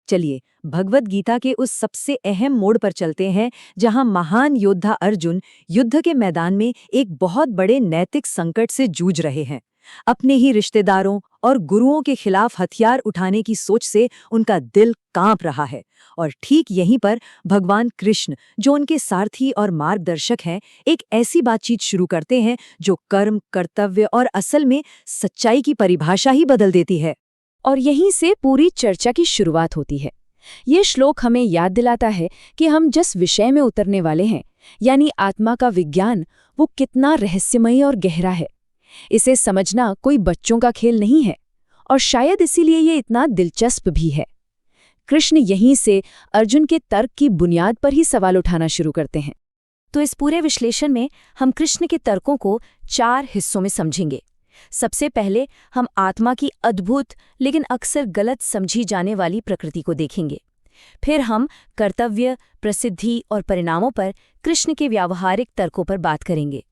चलिए भगवत गीता के उस सबसे अहम मोड़ पर चलते हैं जहां महान योद्धा अर्जुन युद्ध के मैदान में एक बहुत बड़े नैतिक संकट से जूझ रहे हैं। अपने ही रिश्तेदारों और गुरुओं के खिलाफ हथियार उठाने की सोच से उनका दिल कांप रहा है। और ठीक यहीं पर भगवान कृष्ण, जो उनके सारथी और मार्गदर्शक हैं, एक ऐसी बातचीत शुरू करते हैं जो कर्म, कर्तव्य और असल में सच्चाई की परिभाषा ही बदल देती है। और यहीं से पूरी चर्चा की शुरुआत होती है। ये श्लोक हमें याद दिलाता है कि हम जिस विषय में उतरने वाले हैं, यानी आत्मा का विज्ञान, वो कितना रहस्यमयी और गहरा है। इसे समझना कोई बच्चों का खेल नहीं है, और शायद इसीलिए ये इतना दिलचस्प भी है। कृष्ण यहीं से अर्जुन के तर्क की बुनियाद पर ही सवाल उठाना शुरू करते हैं। तो इस पूरे विश्लेषण में हम कृष्ण के तर्कों को 4 हिस्सों में समझेंगे। सबसे पहले हम आत्मा की अद्भुत लेकिन अक्सर गलत समझी जाने वाली प्रकृति को देखेंगे। फिर हम कर्तव्य, प्रसिद्धि और परिणामों पर कृष्ण के व्यावहारिक तर्कों पर बात करेंगे।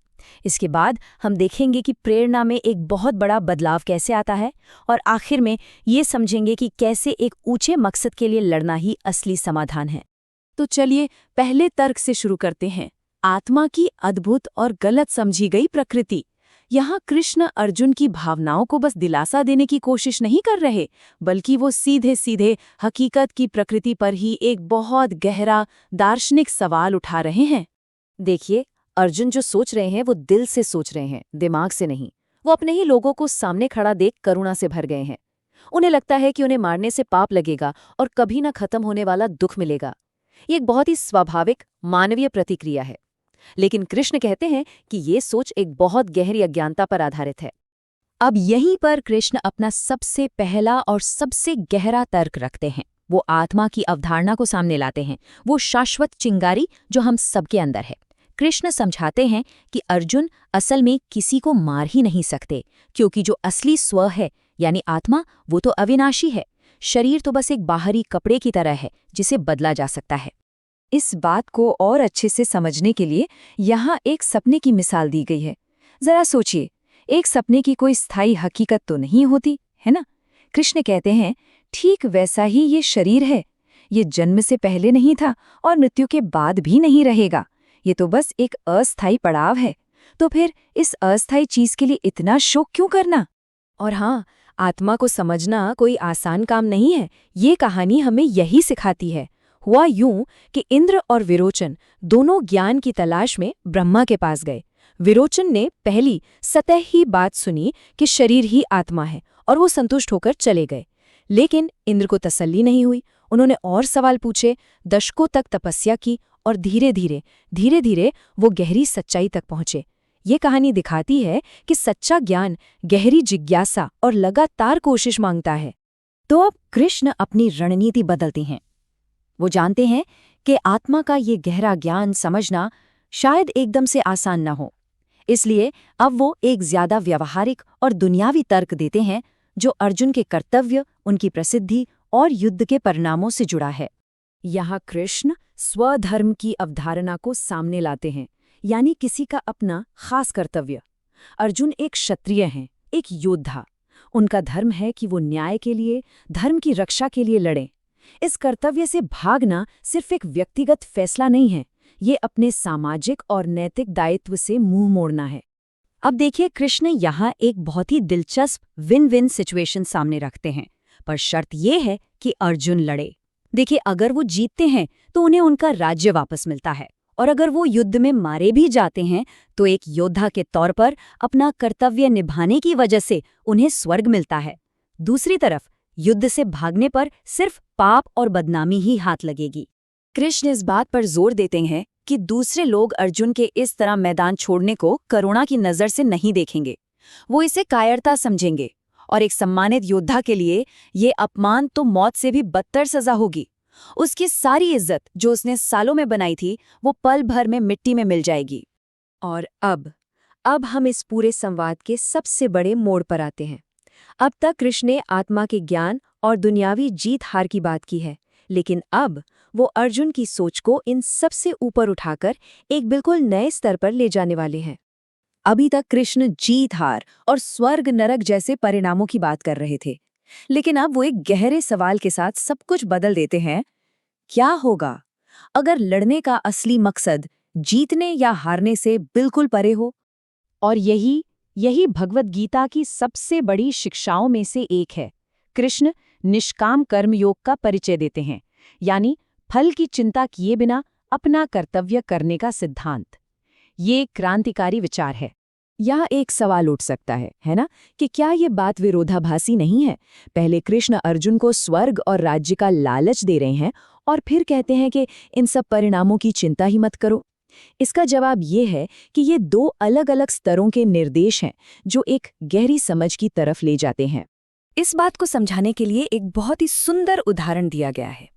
इसके बाद हम देखेंगे कि प्रेरणा में एक बहुत बड़ा बदलाव कैसे आता है, और आखिर में ये समझेंगे कि कैसे एक ऊंचे मकसद के लिए लड़ना ही असली समाधान है। तो चलिए पहले तर्क से शुरू करते हैं, आत्मा की अद्भुत और गलत समझी गई प्रकृति। यहाँ कृष्ण अर्जुन की भावनाओं को बस दिलासा देने की कोशिश नहीं कर रहे, बल्कि वो सीधे सीधे हकीकत की प्रकृति पर ही एक बहुत गहरा दार्शनिक सवाल उठा रहे हैं। देखिए, अर्जुन जो सोच रहे हैं वो दिल से सोच रहे हैं, दिमाग से नहीं। वो अपने ही लोगों को सामने खड़ा देख करुणा से भर गए हैं। उन्हें लगता है कि उन्हें मारने से पाप लगेगा और कभी न खत्म होने वाला दुख मिलेगा। ये एक बहुत ही स्वाभाविक मानवीय प्रतिक्रिया है। लेकिन कृष्ण कहते हैं कि ये सोच एक बहुत गहरी अज्ञानता पर आधारित है। अब यहीं पर कृष्ण अपना सबसे पहला और सबसे गहरा तर्क रखते हैं। वो आत्मा की अवधारणा को सामने लाते हैं, वो शाश्वत चिंगारी जो हम सबके अंदर है। कृष्ण समझाते हैं कि अर्जुन असल में किसी को मार ही नहीं सकते, क्योंकि जो असली स्व है यानी आत्मा, वो तो अविनाशी है। शरीर तो बस एक बाहरी कपड़े की तरह है जिसे बदला जा सकता है। इस बात को और अच्छे से समझने के लिए यहाँ एक सपने की मिसाल दी गई है। जरा सोचिए, एक सपने की कोई स्थायी हकीकत तो नहीं होती, है ना? कृष्ण कहते हैं ठीक वैसा ही ये शरीर है। ये जन्म से पहले नहीं था और मृत्यु के बाद भी नहीं रहेगा। ये तो बस एक अस्थायी पड़ाव है। तो फिर इस अस्थायी चीज के लिए इतना शोक क्यों करना? और हाँ, आत्मा को समझना कोई आसान काम नहीं है। ये कहानी हमें यही सिखाती है। हुआ यूं कि इंद्र और विरोचन दोनों ज्ञान की तलाश में ब्रह्मा के पास गए। विरोचन ने पहली सतह ही बात सुनी कि शरीर ही आत्मा है, और वो संतुष्ट होकर चले गए। लेकिन इंद्र को तसल्ली नहीं हुई। उन्होंने और सवाल पूछे, दशकों तक तपस्या की, और धीरे धीरे वो गहरी सच्चाई तक पहुंचे। ये कहानी दिखाती है कि सच्चा ज्ञान गहरी जिज्ञासा और लगातार कोशिश मांगता है। तो अब कृष्ण अपनी रणनीति बदलते हैं। वो जानते हैं कि आत्मा का ये गहरा ज्ञान समझना शायद एकदम से आसान न हो। इसलिए अब वो एक ज्यादा व्यावहारिक और दुनियावी तर्क देते हैं, जो अर्जुन के कर्तव्य, उनकी प्रसिद्धि और युद्ध के परिणामों से जुड़ा है। यहाँ कृष्ण स्वधर्म की अवधारणा को सामने लाते हैं, यानी किसी का अपना खास कर्तव्य। अर्जुन एक क्षत्रिय हैं, एक योद्धा। उनका धर्म है कि वो न्याय के लिए, धर्म की रक्षा के लिए लड़ें। इस कर्तव्य से भागना सिर्फ एक व्यक्तिगत फैसला नहीं है, ये अपने सामाजिक और नैतिक दायित्व से मुंह मोड़ना है। अब देखिए, कृष्ण यहाँ एक बहुत ही दिलचस्प विन विन सिचुएशन सामने रखते हैं, पर शर्त ये है कि अर्जुन लड़े। देखिए, अगर वो जीतते हैं तो उन्हें उनका राज्य वापस मिलता है, और अगर वो युद्ध में मारे भी जाते हैं तो एक योद्धा के तौर पर अपना कर्तव्य निभाने की वजह से उन्हें स्वर्ग मिलता है। दूसरी तरफ युद्ध से भागने पर सिर्फ पाप और बदनामी ही हाथ लगेगी। कृष्ण इस बात पर जोर देते हैं कि दूसरे लोग अर्जुन के इस तरह मैदान छोड़ने को करुणा की नज़र से नहीं देखेंगे। वो इसे कायरता समझेंगे, और एक सम्मानित योद्धा के लिए ये अपमान तो मौत से भी बदतर सजा होगी। उसकी सारी इज्जत जो उसने सालों में बनाई थी, वो पल भर में मिट्टी में मिल जाएगी। और अब हम इस पूरे संवाद के सबसे बड़े मोड़ पर आते हैं। अब तक कृष्ण ने आत्मा के ज्ञान और दुनियावी जीत हार की बात की है, लेकिन अब वो अर्जुन की सोच को इन सबसे ऊपर उठाकर एक बिल्कुल नए स्तर पर ले जाने वाले हैं। अभी तक कृष्ण जीत हार और स्वर्ग नरक जैसे परिणामों की बात कर रहे थे, लेकिन अब वो एक गहरे सवाल के साथ सब कुछ बदल देते हैं। क्या होगा अगर लड़ने का असली मकसद जीतने या हारने से बिल्कुल परे हो? और यही भगवत गीता की सबसे बड़ी शिक्षाओं में से एक है। कृष्ण निष्काम कर्मयोग का परिचय देते हैं, यानी फल की चिंता किए बिना अपना कर्तव्य करने का सिद्धांत। ये एक क्रांतिकारी विचार है। यहाँ एक सवाल उठ सकता है ना, कि क्या ये बात विरोधाभासी नहीं है? पहले कृष्ण अर्जुन को स्वर्ग और राज्य का लालच दे रहे हैं और फिर कहते हैं कि इन सब परिणामों की चिंता ही मत करो। इसका जवाब ये है कि ये दो अलग अलग स्तरों के निर्देश हैं जो एक गहरी समझ की तरफ ले जाते हैं। इस बात को समझाने के लिए एक बहुत ही सुंदर उदाहरण दिया गया है।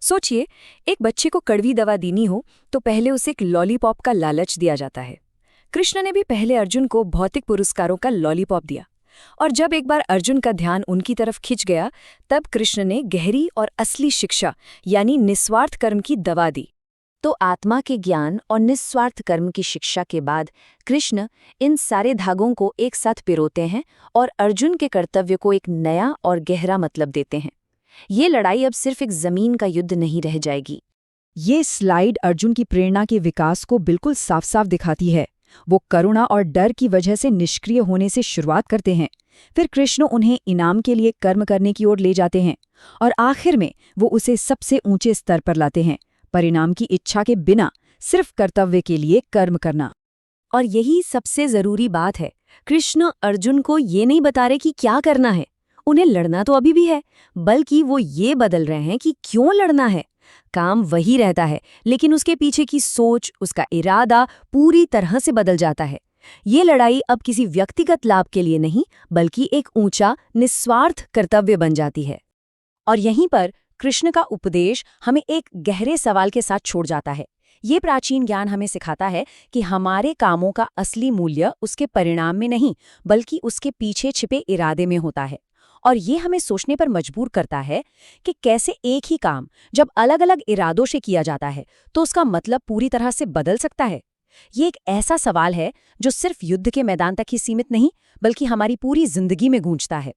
सोचिए, एक बच्चे को कड़वी दवा देनी हो तो पहले उसे एक लॉलीपॉप का लालच दिया जाता है। कृष्ण ने भी पहले अर्जुन को भौतिक पुरस्कारों का लॉलीपॉप दिया, और जब एक बार अर्जुन का ध्यान उनकी तरफ खिंच गया, तब कृष्ण ने गहरी और असली शिक्षा यानी निस्वार्थ कर्म की दवा दी। तो आत्मा के ज्ञान और निस्वार्थ कर्म की शिक्षा के बाद कृष्ण इन सारे धागों को एक साथ पिरोते हैं और अर्जुन के कर्तव्य को एक नया और गहरा मतलब देते हैं। ये लड़ाई अब सिर्फ एक जमीन का युद्ध नहीं रह जाएगी। ये स्लाइड अर्जुन की प्रेरणा के विकास को बिल्कुल साफ साफ दिखाती है। वो करुणा और डर की वजह से निष्क्रिय होने से शुरुआत करते हैं, फिर कृष्ण उन्हें इनाम के लिए कर्म करने की ओर ले जाते हैं, और आखिर में वो उसे सबसे ऊंचे स्तर पर लाते हैं, परिणाम की इच्छा के बिना सिर्फ कर्तव्य के लिए कर्म करना। और यही सबसे जरूरी बात है, कृष्ण अर्जुन को ये नहीं बता रहे कि क्या करना है, उन्हें लड़ना तो अभी भी है, बल्कि वो ये बदल रहे हैं कि क्यों लड़ना है। काम वही रहता है, लेकिन उसके पीछे की सोच, उसका इरादा पूरी तरह से बदल जाता है। ये लड़ाई अब किसी व्यक्तिगत लाभ के लिए नहीं, बल्कि एक ऊंचा निस्वार्थ कर्तव्य बन जाती है। और यहीं पर कृष्ण का उपदेश हमें एक गहरे सवाल के साथ छोड़ जाता है। ये प्राचीन ज्ञान हमें सिखाता है कि हमारे कामों का असली मूल्य उसके परिणाम में नहीं, बल्कि उसके पीछे छिपे इरादे में होता है। और ये हमें सोचने पर मजबूर करता है कि कैसे एक ही काम जब अलग अलग इरादों से किया जाता है तो उसका मतलब पूरी तरह से बदल सकता है। ये एक ऐसा सवाल है जो सिर्फ युद्ध के मैदान तक ही सीमित नहीं, बल्कि हमारी पूरी जिंदगी में गूंजता है।